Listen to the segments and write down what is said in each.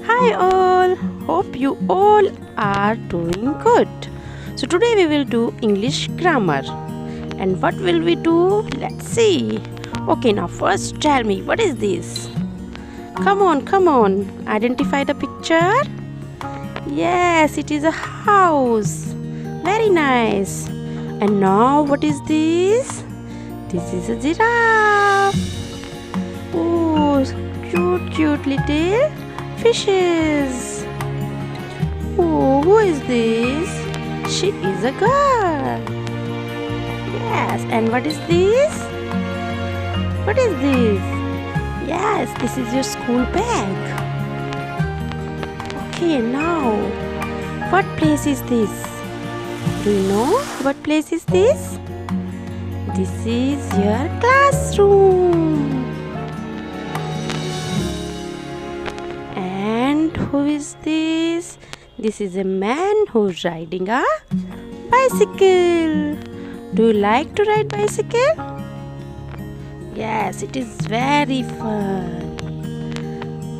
Hi all, hope you all are doing good. So today we will do English grammar. And what will we do? Let's see. Okay, now first tell me, what is this? Come on, identify the picture. Yes, it is a house. Very nice. And now what is this? This is a giraffe. Oh, cute little fishes. Oh, who is this? She is a girl. Yes, and what is this? What is this? Yes, this is your school bag. Okay, now, what place is this? Do you know what place is this? This is your classroom. And who is this? This is a man who's riding a bicycle. Do you like to ride bicycle? Yes, it is very fun.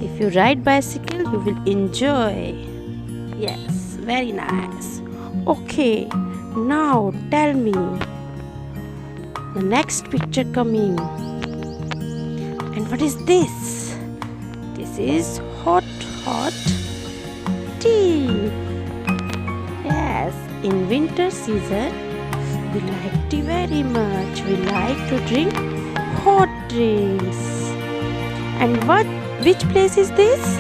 If you ride bicycle, you will enjoy. Yes, very nice. Okay, now tell me the next picture coming. And what is this? This is hot tea. Yes, in winter season we like tea very much. We like to drink hot drinks. And which place is this?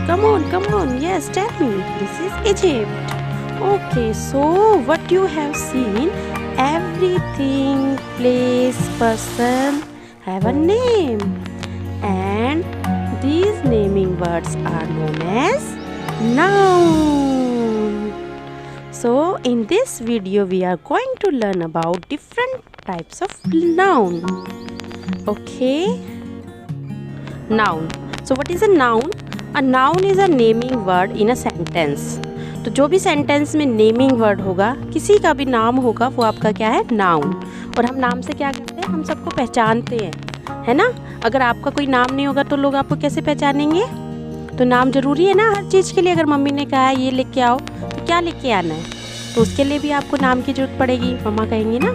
Come on, yes, tell me. This is Egypt. Okay, so what you have seen, everything, place, person have a name. And these naming words are known as noun. So in this video we are going to learn about different types of noun. Okay, noun. So what is a noun? A noun is a naming word in a sentence. तो जो भी sentence में naming word होगा, किसी का भी नाम होगा, वो आपका क्या है? नाउन. और हम नाम से क्या करते हैं? हम सबको पहचानते हैं, है ना? अगर आपका कोई नाम नहीं होगा तो लोग आपको कैसे पहचानेंगे? तो नाम जरूरी है ना हर चीज़ के लिए. अगर मम्मी ने कहा है ये लेके आओ, तो क्या लेके आना है? तो उसके लिए भी आपको नाम की जरूरत पड़ेगी. मम्मा कहेंगी ना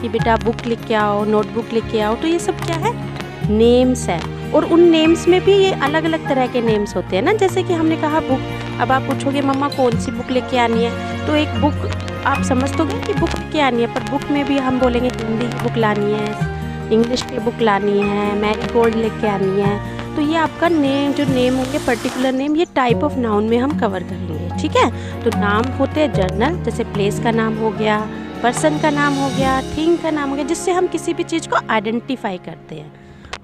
कि बेटा बुक लेके आओ, नोटबुक लेके आओ. तो ये सब क्या है? नेम्स है. और उन नेम्स में भी ये अलग अलग तरह के नेम्स होते हैं ना. जैसे कि हमने कहा बुक. अब आप पूछोगे मम्मा कौन सी बुक लेके आनी है, तो एक बुक आप समझ दोगे कि बुक लेके आनी है. पर बुक में भी हम बोलेंगे हिंदी की बुक लानी है, इंग्लिश की बुक लानी है, मैरी गोल्ड लेके आनी है. तो ये आपका नेम, जो नेम होंगे पर्टिकुलर नेम, ये टाइप ऑफ नाउन में हम कवर करेंगे. ठीक है. तो नाम होते हैं जर्नल, जैसे प्लेस का नाम हो गया, पर्सन का नाम हो गया, थिंग का नाम हो गया, जिससे हम किसी भी चीज़ को आइडेंटिफाई करते हैं.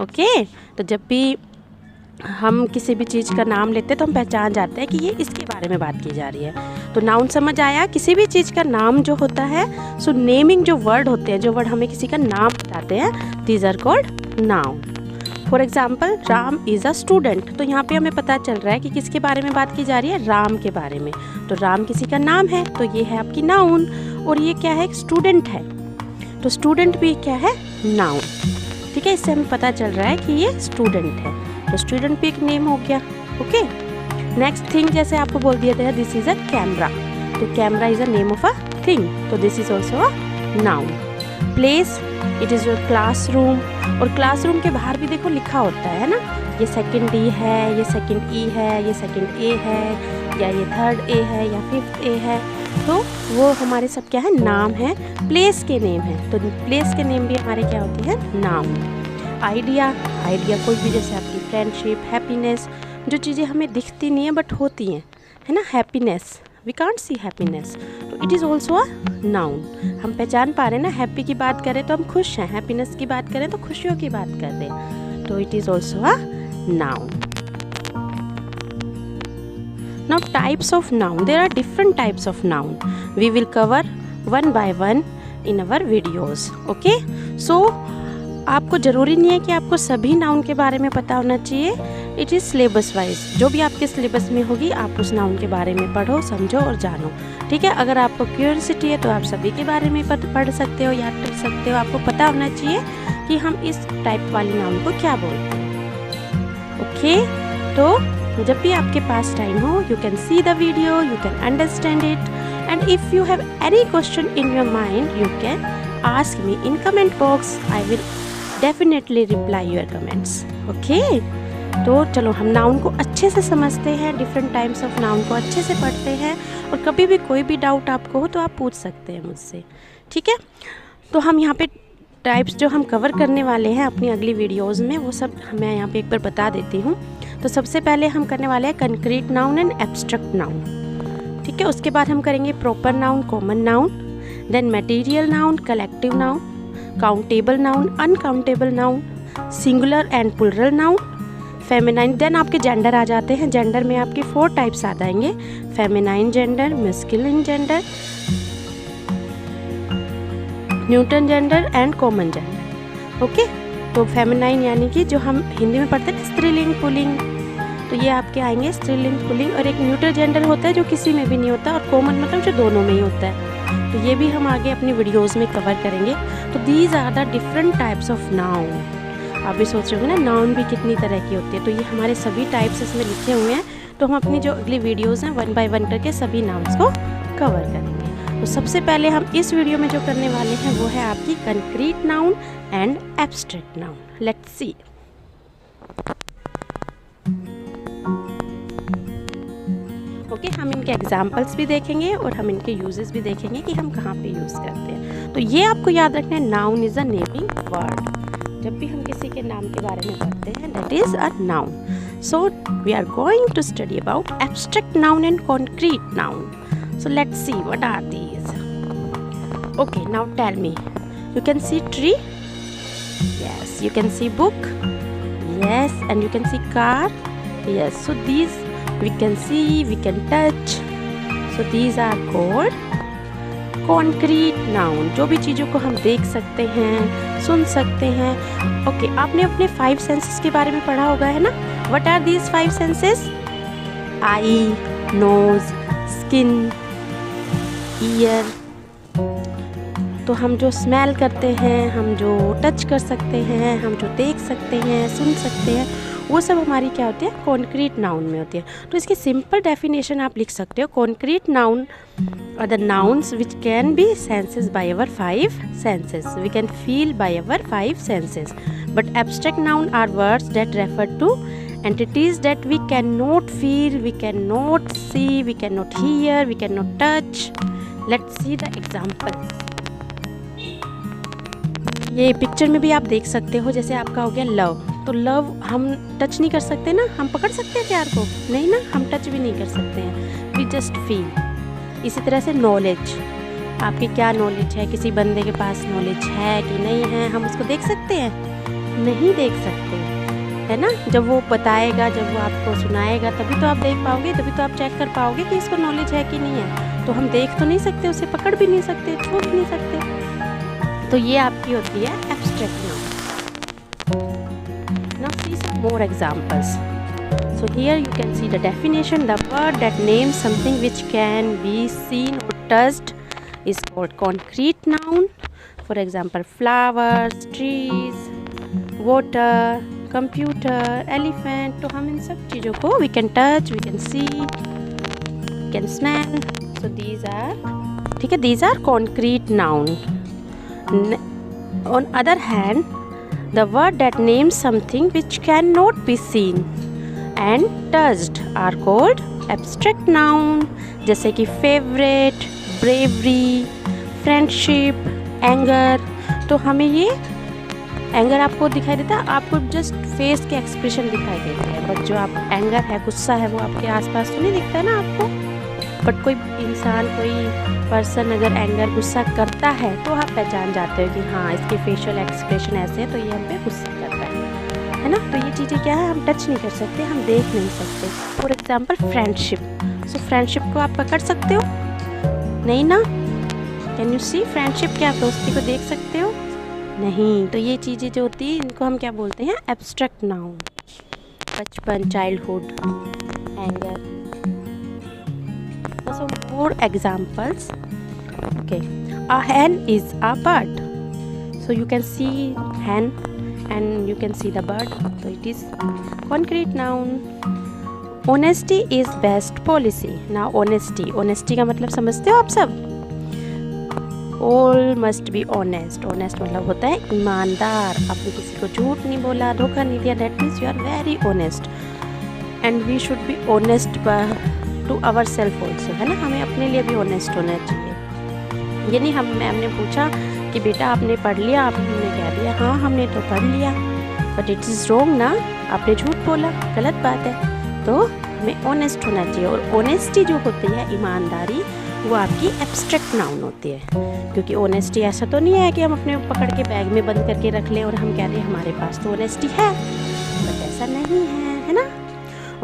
ओके. तो जब भी हम किसी भी चीज़ का नाम लेते हैं तो हम पहचान जाते हैं कि ये इसके बारे में बात की जा रही है. तो नाउन समझ आया. किसी भी चीज़ का नाम जो होता है, सो नेमिंग जो वर्ड होते हैं, जो वर्ड हमें किसी का नाम बताते हैं, these are called noun. For example, Ram is a student. तो यहाँ पे हमें पता चल रहा है कि किसके बारे में बात की जा रही है? राम के बारे में. तो राम किसी का नाम है, तो ये है आपकी नाउन. और ये क्या है? स्टूडेंट है. तो स्टूडेंट भी क्या है? नाउन. ठीक है. इससे हमें पता चल रहा है कि ये स्टूडेंट है. तो स्टूडेंट भी एक नेम हो गया. ओके. नेक्स्ट थिंग, जैसे आपको बोल दिया गया दिस इज अ कैमरा. तो camera is a name of a thing. तो this is also a noun. Place, it is your classroom. और क्लासरूम के बाहर भी देखो लिखा होता है ना, ये सेकंड डी है, ये सेकंड ई है, ये सेकंड ए है, या ये थर्ड ए है, या फिफ्थ ए है. तो वो हमारे सब क्या है? नाम है. प्लेस के नेम है. तो प्लेस के नेम भी हमारे क्या होते हैं? नाम. आइडिया कोई भी, जैसे आपकी फ्रेंडशिप, हैप्पीनेस, जो चीज़ें हमें दिखती नहीं है बट होती हैं, है ना. Happiness, we can't see happiness, तो it is also a noun. हम पहचान पा रहे हैं ना. हैप्पी की बात करें तो हम खुश हैं, हैप्पीनेस की बात करें तो खुशियों की बात कर रहे हैं. तो it is also a noun. Now types of noun. There are different types of noun. We will cover one by one in our videos. Okay? So आपको ज़रूरी नहीं है कि आपको सभी नाउन के बारे में पता होना चाहिए. It is syllabus wise. जो भी आपके सिलेबस में होगी आप उस नाउन के बारे में पढ़ो, समझो और जानो. ठीक है. अगर आपको क्यूरियोसिटी है तो आप सभी के बारे में पढ़ सकते हो, याद कर सकते हो. आपको पता होना चाहिए कि हम इस टाइप वाली नाउन को क्या बोलते हैं. ओके. तो जब भी आपके पास टाइम हो, you can see the video, you can understand it, and if you have any question in your mind, you can ask me in comment box. I will definitely reply your comments. Okay? तो चलो हम noun को अच्छे से समझते हैं, different types of noun को अच्छे से पढ़ते हैं, और कभी भी कोई भी डाउट आपको हो तो आप पूछ सकते हैं मुझसे, ठीक है। तो हम यहाँ पे टाइप्स जो हम कवर करने वाले हैं अपनी अगली वीडियोस में, वो सब मैं यहाँ पे एक बार बता देती हूँ। तो सबसे पहले हम करने वाले हैं concrete noun and abstract noun, ठीक है। उसके बाद हम करेंगे proper noun, common noun, then material noun, collective noun, countable noun, uncountable noun, singular and plural noun, feminine. Then आपके जेंडर आ जाते हैं। जेंडर में आपके 4 टाइप्स आ जाएंगे, feminine gender, masculine gender, neuter gender and common gender. Okay, तो feminine यानी कि जो हम हिंदी में पढ़ते हैं स्त्रीलिंग पुल्लिंग, तो ये आपके आएंगे स्त्रीलिंग पुल्लिंग। और एक न्यूट्रल जेंडर होता है जो किसी में भी नहीं होता, और कॉमन मतलब जो दोनों में ही होता है। तो ये भी हम आगे अपनी वीडियोस में कवर करेंगे। तो these are the different types of noun. आप भी सोच रहे होंगे ना नाउन भी कितनी तरह की होती है, तो ये हमारे सभी टाइप्स इसमें लिखे हुए हैं। तो हम अपनी जो अगली वीडियोस हैं 1 बाय 1 करके सभी नाउन्स को कवर करेंगे। तो सबसे पहले हम इस वीडियो में जो करने वाले हैं वो है आपकी concrete noun and abstract noun. Let's see. Okay, हम इनके एग्जाम्पल्स भी देखेंगे और हम इनके यूजेस भी देखेंगे कि हम कहाँ पे यूज़ करते हैं। तो ये आपको याद रखना है, noun is a naming word. जब भी हम किसी के नाम के बारे में पढ़ते हैं, that is a noun. So we are going to study about abstract noun and concrete noun. So let's see what are these. Okay, now tell me, you can see tree, yes, you can see book, yes, and you can see car, yes. So these we can see, we can touch, so these are called concrete noun। जो भी चीज़ों को हम देख सकते हैं, सुन सकते हैं। ओके, आपने अपने 5 सेंसेस के बारे में पढ़ा होगा, है ना। What are these 5 senses? Eye, nose, skin, ear. तो हम जो स्मेल करते हैं, हम जो टच कर सकते हैं, हम जो देख सकते हैं, सुन सकते हैं, वो सब हमारी क्या होती है, कॉन्क्रीट नाउन में होती है। तो इसकी सिंपल डेफिनेशन आप लिख सकते हो, concrete noun are the nouns which can be senses by our 5 senses, we can feel by our 5 senses, but abstract noun are words that refer to entities that we cannot feel, we cannot see, we cannot hear, we cannot touch. Let's see the examples. ये picture में भी आप देख सकते हो, जैसे आपका हो गया लव। तो लव हम टच नहीं कर सकते ना, हम पकड़ सकते हैं प्यार को नहीं ना, हम टच भी नहीं कर सकते हैं, वी जस्ट फील। इसी तरह से नॉलेज, आपकी क्या नॉलेज है, किसी बंदे के पास नॉलेज है कि नहीं है, हम उसको देख सकते हैं, नहीं देख सकते, है ना। जब वो बताएगा, जब वो आपको सुनाएगा, तभी तो आप देख पाओगे, तभी तो आप चेक कर पाओगे कि इसको नॉलेज है कि नहीं है। तो हम देख तो नहीं सकते, उसे पकड़ भी नहीं सकते, छू भी नहीं सकते। तो ये आपकी होती है abstract noun. Now see some more examples. So here you can see the definition, the word that names something which can be seen और touched is called concrete noun. For example flowers, trees, water, computer, elephant. तो हम इन सब चीज़ों को we can touch, we can see, we can smell. So these are, ठीक है, these are concrete noun. On other hand, the word that names something which cannot be seen and touched are called abstract noun, जैसे कि favorite, bravery, friendship, anger। तो हमें ये anger आपको दिखाई देता है, आपको जस्ट फेस के एक्सप्रेशन दिखाई देते हैं, बट जो आप एंगर है, गुस्सा है, वो आपके आसपास तो नहीं दिखता है ना आपको। बट कोई इंसान, कोई पर्सन अगर एंगर, गुस्सा करता है तो आप पहचान जाते हो कि हाँ, इसके फेशियल एक्सप्रेशन ऐसे है, तो ये हम पे गुस्सा करता है ना। तो ये चीज़ें क्या है, हम टच नहीं कर सकते, हम देख नहीं सकते। For example friendship. So friendship को आप पकड़ सकते हो नहीं ना, कैन यू सी फ्रेंडशिप? क्या आप दोस्ती को देख सकते हो? नहीं। तो ये चीज़ें जो होती है, इनको हम क्या बोलते हैं, एब्स्ट्रैक्ट नाउन। बचपन, childhood, anger. So more examples. Okay, a hen is a bird. So you can see hen and you can see the bird. So it is concrete noun. Honesty is best policy. ना honesty का मतलब समझते हो आप सब? All must be honest. Honest मतलब होता है ईमानदार। आपने किसी को झूठ नहीं बोला, धोखा नहीं दिया, that means you are very honest. And we should be honest to our self also, है ना। हमें अपने लिए भी ऑनेस्ट होना चाहिए। ये नहीं हम मैम ने पूछा कि बेटा आपने पढ़ लिया, आपने कह दिया हाँ हमने तो पढ़ लिया, बट इट इज़ रॉन्ग ना, आपने झूठ बोला, गलत बात है। तो हमें ऑनेस्ट होना चाहिए। और ऑनेस्टी जो होती है, ईमानदारी, वो आपकी एब्स्ट्रैक्ट नाउन होती है। क्योंकि ऑनेस्टी ऐसा तो नहीं है कि हम अपने पकड़ के बैग में बंद करके रख लें और हम कह रहे हैं हमारे पास तो ऑनेस्टी है, बट ऐसा नहीं है ना।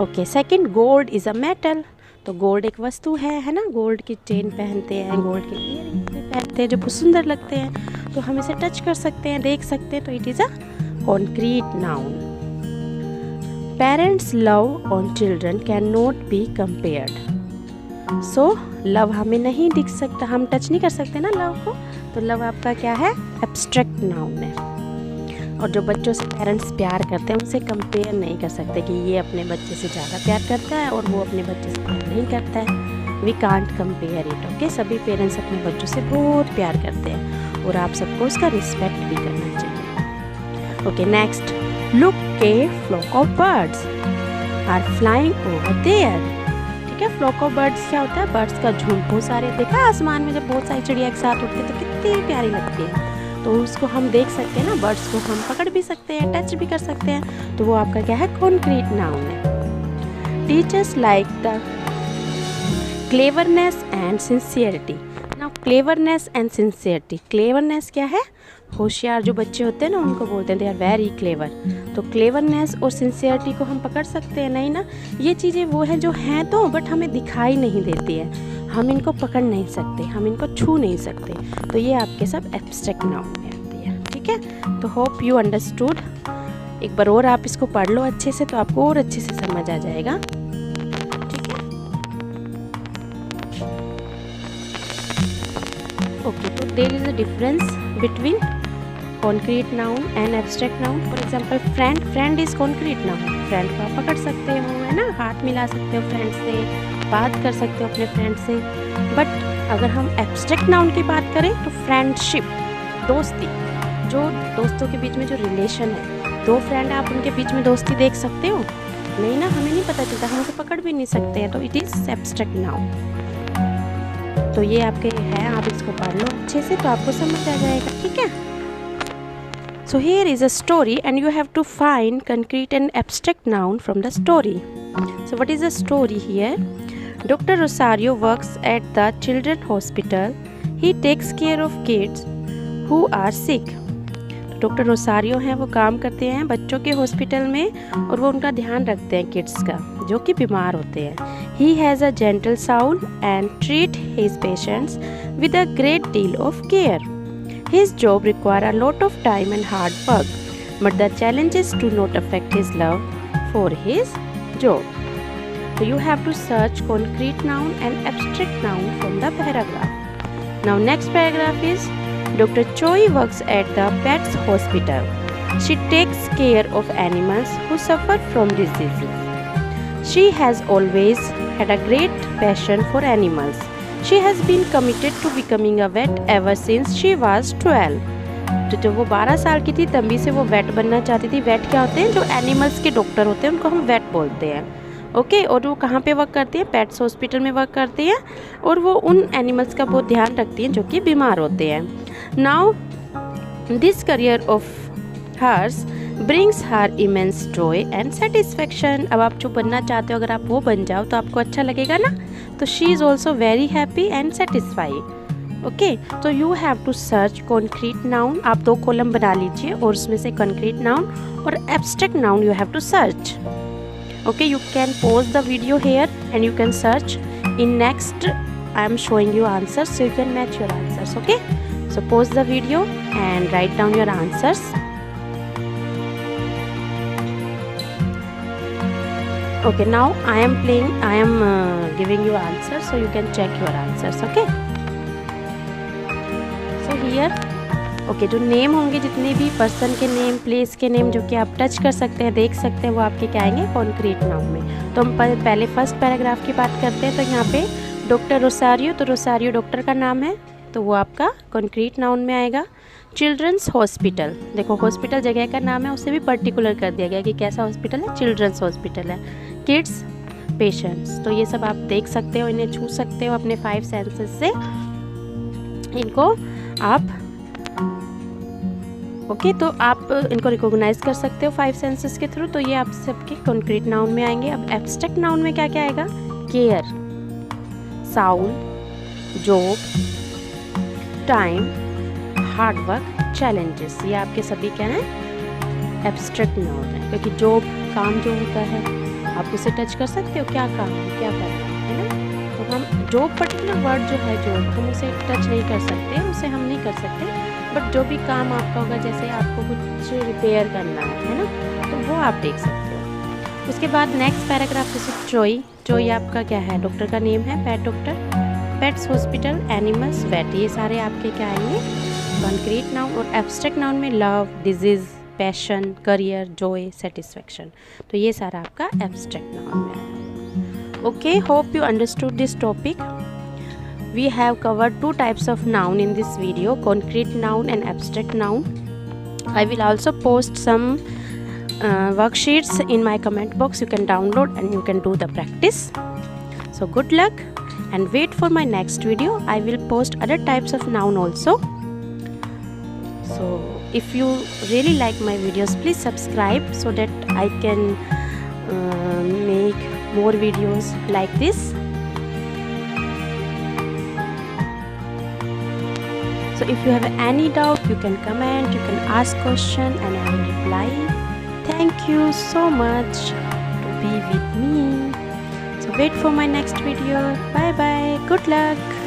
Okay, second, gold is a metal. तो गोल्ड एक वस्तु है ना। गोल्ड की चेन पहनते हैं, गोल्ड के इयररिंग्स पहनते हैं जो बहुत सुंदर लगते हैं, तो हम इसे टच कर सकते हैं, देख सकते हैं, तो it is a concrete noun. Parents love on children can not be compared. So love हमें नहीं दिख सकता, हम टच नहीं कर सकते ना लव को, तो लव आपका क्या है? एब्स्ट्रैक्ट नाउन है। और जो बच्चों से पेरेंट्स प्यार करते हैं उनसे कंपेयर नहीं कर सकते कि ये अपने बच्चे से ज़्यादा प्यार करता है और वो अपने बच्चे से प्यार नहीं करता है। We can't compare it. Okay, सभी पेरेंट्स अपने बच्चों से बहुत प्यार करते हैं और आप सबको उसका रिस्पेक्ट भी करना चाहिए। ओके, नेक्स्ट, लुक के flock of birds are flying over there. ठीक है, फ्लॉक ऑफ बर्ड्स क्या होता है? बर्ड्स का झुंड। बहुत सारे देखा आसमान में जब बहुत सारी चिड़िया एक साथ उड़ती है तो कितनी प्यारी लगती है। तो उसको हम देख सकते हैं ना, बर्ड्स को हम पकड़ भी सकते हैं, टच भी कर सकते हैं, तो वो आपका क्या है? कॉन्क्रीट नाउन है। Teachers like the cleverness and sincerity. Now cleverness and sincerity, cleverness क्या है? होशियार जो बच्चे होते हैं ना उनको बोलते हैं दे आर वेरी क्लेवर। तो क्लेवरनेस और सिंसियरिटी को हम पकड़ सकते हैं नहीं ना। ये चीज़ें वो हैं जो हैं तो बट हमें दिखाई नहीं देती है, हम इनको पकड़ नहीं सकते, हम इनको छू नहीं सकते, तो ये आपके सब एब्स्ट्रैक्ट नाउन में आती है। ठीक है, तो होप यू अंडरस्टूड। एक बार और आप इसको पढ़ लो अच्छे से तो आपको और अच्छे से समझ आ जाएगा। ठीक है, ओके, तो there is a difference between concrete noun and abstract noun. For example friend is concrete noun. Friend को आप पकड़ सकते हो, है ना, हाथ मिला सकते हो फ्रेंड से, बात कर सकते हो अपने फ्रेंड से। बट अगर हम एब्स्ट्रैक्ट नाउन की बात करें तो फ्रेंडशिप, दोस्ती, जो दोस्तों के बीच में जो रिलेशन है, दो फ्रेंड आप उनके बीच में दोस्ती देख सकते हो नहीं ना, हमें नहीं पता चलता, हम उसे पकड़ भी नहीं सकते हैं, तो इट इज़ एब्स्ट्रैक्ट नाउन। तो ये आपके है, आप इसको पढ़ लो अच्छे से तो आपको समझ आ जाएगा। ठीक है, so here is a story and you have to find concrete and abstract noun from the story. So what is the story here? Dr. Rosario works at the children's hospital. He takes care of kids who are sick. Doctor Rosario हैं, वो काम करते हैं बच्चों के hospital में और वो उनका ध्यान रखते हैं किड्स का जो कि बीमार होते हैं। He has a gentle sound and treat his patients with a great deal of care. His job requires a lot of time and hard work, but the challenges do not affect his love for his job. So you have to search concrete noun and abstract noun from the paragraph. Now next paragraph is Dr. Choi works at the pet's hospital. She takes care of animals who suffer from diseases. She has always had a great passion for animals. She has been committed to becoming a vet ever since she was 12. तो जब वो 12 साल की थी तभी से वो wait बनना चाहती थी। वेट क्या होते हैं? जो एनिमल्स के डॉक्टर होते हैं उनको हम वेट बोलते हैं। ओके, और वो कहाँ पे वर्क करती है? पेट्स हॉस्पिटल में वर्क करती है और वो उन एनिमल्स का बहुत ध्यान रखती हैं जो कि बीमार होते हैं। Now this career of hers brings her immense joy and satisfaction. अब आप जो बनना चाहते हो अगर आप वो बन जाओ तो आपको अच्छा लगेगा ना, तो she is also very happy and satisfied. Okay, तो you have to search concrete noun. आप 2 कॉलम बना लीजिए और उसमें से कॉन्क्रीट नाउन और abstract noun you have to search. Okay, you can pause the video here and you can search. In next I am showing you answers so you can match your answers. Okay, so pause the video and write down your answers. Okay, now I am giving you answers so you can check your answers. Okay, so here okay, जो name होंगे, जितने भी person के name, place के name जो कि आप touch कर सकते हैं, देख सकते हैं, वो आपके क्या आएंगे कॉन्क्रीट नाउन में। तो हम पहले फर्स्ट पैराग्राफ की बात करते हैं। तो यहाँ पे डॉक्टर रोसारियो, तो रोसारियो डॉक्टर का नाम है, तो वो आपका कॉन्क्रीट नाउन में आएगा। चिल्ड्रंस हॉस्पिटल, देखो हॉस्पिटल जगह का नाम है, उससे भी पर्टिकुलर कर दिया गया कि कैसा हॉस्पिटल है, चिल्ड्रंस हॉस्पिटल है। किड्स पेशेंट्स, तो ये सब आप देख सकते हो, इन्हें छू सकते हो अपने 5 सेंसेस से, इनको आप ओके तो आप इनको रिकॉग्नाइज कर सकते हो 5 सेंसेस के थ्रू। तो ये आप सबके कॉन्क्रीट नाउन में आएंगे। अब एब्स्ट्रैक्ट नाउन में क्या क्या आएगा? Care, Saul, job, time, hard work, challenges, ये आपके सभी क्या हैं? एब्स्ट्रैक्ट नाउन है। क्योंकि जॉब काम जो होता है, आप उसे टच कर सकते हो, क्या काम है, क्या करना है ना। तो हम जॉब पर्टिकुलर वर्ड जो है जॉब, हम उसे टच नहीं कर सकते, उसे हम नहीं कर सकते, बट जो भी काम आपका होगा, जैसे आपको कुछ रिपेयर करना है ना, तो वो आप देख सकते हो। उसके बाद नेक्स्ट पैराग्राफ जैसे ट्रॉय, ट्रॉय आपका क्या है? डॉक्टर का नेम है, pet doctor, pets hospital, animals, vet, ये सारे आपके क्या आएंगे? Concrete noun. और एब्स्ट्रैक्ट नाउन में love, disease, passion, career, joy, satisfaction, तो ये सारा आपका एब्स्ट्रैक्ट नाउन में आएगा। Okay, hope you understood this topic. We have covered 2 types of noun in this video, concrete noun and abstract noun. I will also post some worksheets in my comment box. You can download and you can do the practice. So good luck and wait for my next video. I will post other types of noun also. So if you really like my videos, please subscribe so that I can make more videos like this. So if you have any doubt, you can comment, you can ask question and I will reply. Thank you so much to be with me. So wait for my next video. Bye bye. Good luck.